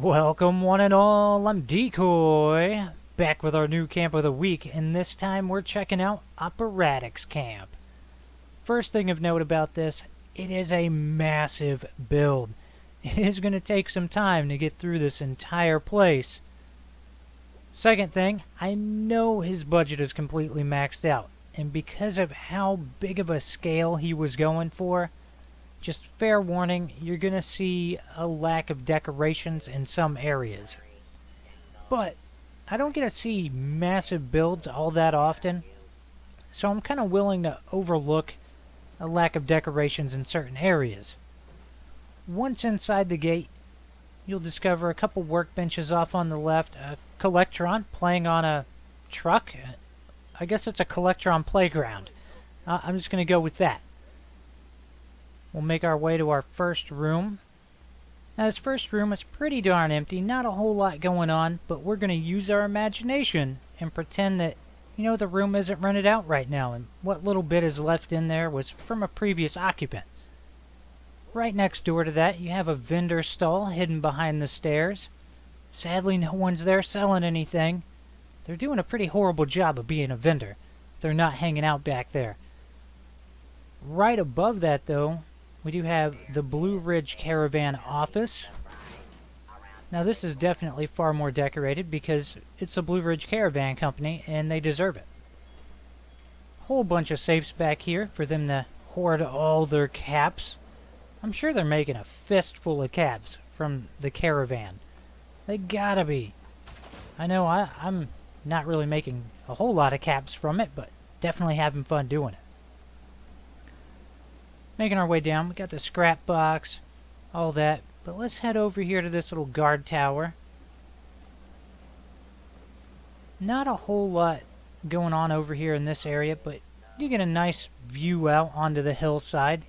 Welcome one and all, I'm Decoy, back with our new camp of the week, and this time we're checking out Operatics Camp. First thing of note about this, it is a massive build. It is going to take some time to get through this entire place. Second thing, I know his budget is completely maxed out, and because of how big of a scale he was going for, just fair warning, you're going to see a lack of decorations in some areas. But I don't get to see massive builds all that often, so I'm kind of willing to overlook a lack of decorations in certain areas. Once inside the gate, you'll discover a couple workbenches off on the left, a Collectron playing on a truck. I guess it's a Collectron playground. I'm just going to go with that. We'll make our way to our first room. Now this first room is pretty darn empty, not a whole lot going on, but we're going to use our imagination and pretend that, the room isn't rented out right now, and what little bit is left in there was from a previous occupant. Right next door to that, you have a vendor stall hidden behind the stairs. Sadly, no one's there selling anything. They're doing a pretty horrible job of being a vendor. They're not hanging out back there. Right above that, though, we do have the Blue Ridge Caravan office. Now this is definitely far more decorated because it's a Blue Ridge Caravan company and they deserve it. Whole bunch of safes back here for them to hoard all their caps. I'm sure they're making a fistful of caps from the caravan. They gotta be. I know I'm not really making a whole lot of caps from it, but definitely having fun doing it. Making our way down, we got the scrap box, all that, but let's head over here to this little guard tower. Not a whole lot going on over here in this area, but you get a nice view out onto the hillside.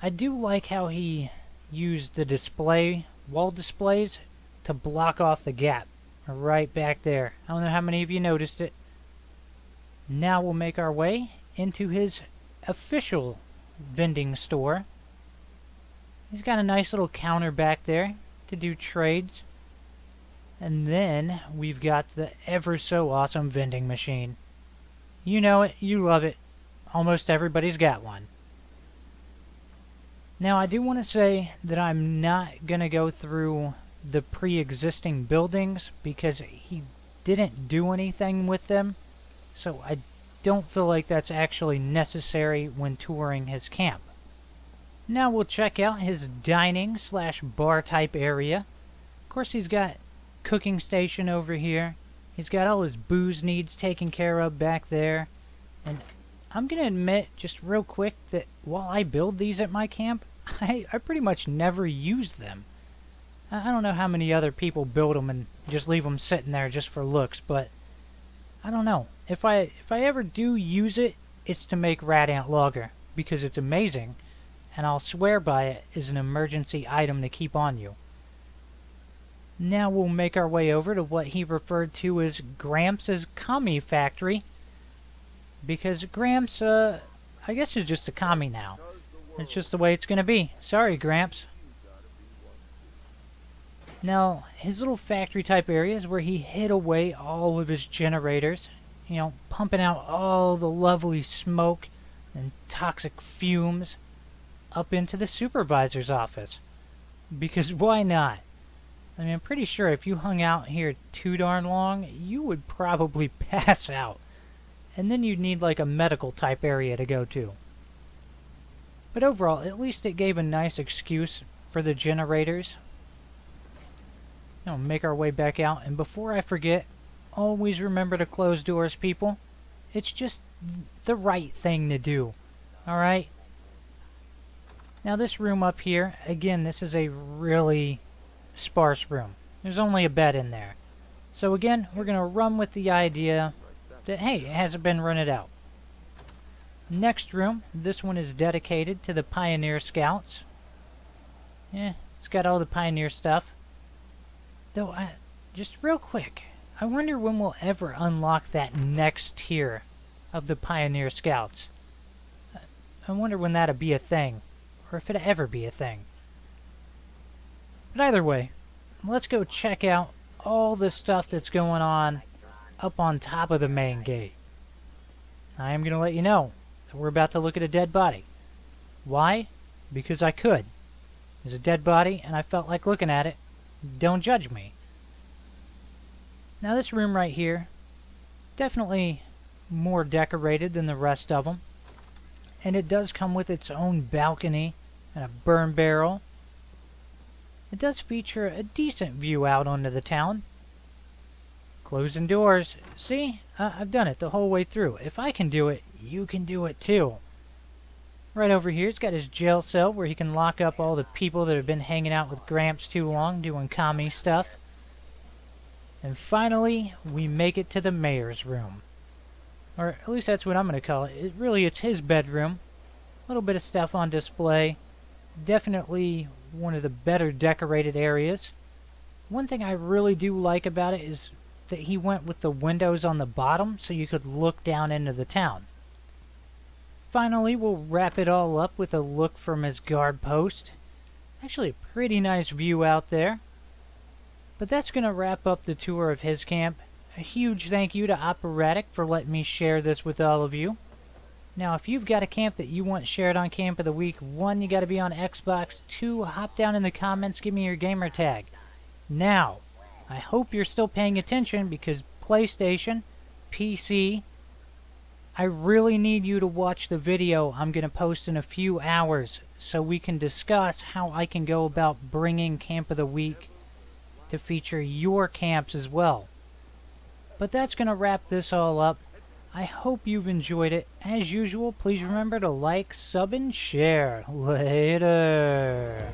I do like how he used the wall displays to block off the gap right back there. I don't know how many of you noticed it. Now we'll make our way into his official vending store. He's got a nice little counter back there to do trades. And then we've got the ever so awesome vending machine. You know it, you love it. Almost everybody's got one. Now I do want to say that I'm not going to go through the pre-existing buildings because he didn't do anything with them. So I don't feel like that's actually necessary when touring his camp. Now we'll check out his dining / bar type area. Of course he's got cooking station over here. He's got all his booze needs taken care of back there. And I'm going to admit just real quick that while I build these at my camp, I pretty much never use them. I don't know how many other people build them and just leave them sitting there just for looks, but I don't know. If I ever do use it, it's to make Rat Ant Lager, because it's amazing, and I'll swear by it as an emergency item to keep on you. Now we'll make our way over to what he referred to as Gramps' commie factory, because Gramps, I guess is just a commie now. It's just the way it's going to be. Sorry, Gramps. Now, his little factory type area is where he hid away all of his generators, pumping out all the lovely smoke and toxic fumes up into the supervisor's office. Because why not? I mean, I'm pretty sure if you hung out here too darn long, you would probably pass out. And then you'd need like a medical type area to go to. But overall, at least it gave a nice excuse for the generators. Make our way back out, and before I forget, always remember to close doors, people. It's just the right thing to do. Alright? Now this room up here, again, this is a really sparse room. There's only a bed in there. So again, we're going to run with the idea that, hey, it hasn't been rented out. Next room, this one is dedicated to the Pioneer Scouts. It's got all the Pioneer stuff. Though, just real quick, I wonder when we'll ever unlock that next tier of the Pioneer Scouts. I wonder when that'll be a thing, or if it'll ever be a thing. But either way, let's go check out all the stuff that's going on up on top of the main gate. I am going to let you know that we're about to look at a dead body. Why? Because I could. There's a dead body and I felt like looking at it. Don't judge me. Now this room right here, definitely more decorated than the rest of them. And it does come with its own balcony and a burn barrel. It does feature a decent view out onto the town. Closing doors. See? I've done it the whole way through. If I can do it, you can do it too. Right over here, he's got his jail cell where he can lock up all the people that have been hanging out with Gramps too long, doing commie stuff. And finally, we make it to the mayor's room. Or at least that's what I'm going to call it. It's his bedroom. A little bit of stuff on display. Definitely one of the better decorated areas. One thing I really do like about it is that he went with the windows on the bottom so you could look down into the town. Finally, we'll wrap it all up with a look from his guard post. Actually, a pretty nice view out there. But that's going to wrap up the tour of his camp. A huge thank you to Operatic for letting me share this with all of you. Now, if you've got a camp that you want shared on Camp of the Week, 1, you got to be on Xbox. 2, hop down in the comments, give me your gamer tag. Now, I hope you're still paying attention because PlayStation, PC, I really need you to watch the video I'm going to post in a few hours so we can discuss how I can go about bringing Camp of the Week to feature your camps as well. But that's going to wrap this all up. I hope you've enjoyed it. As usual, please remember to like, sub, and share. Later.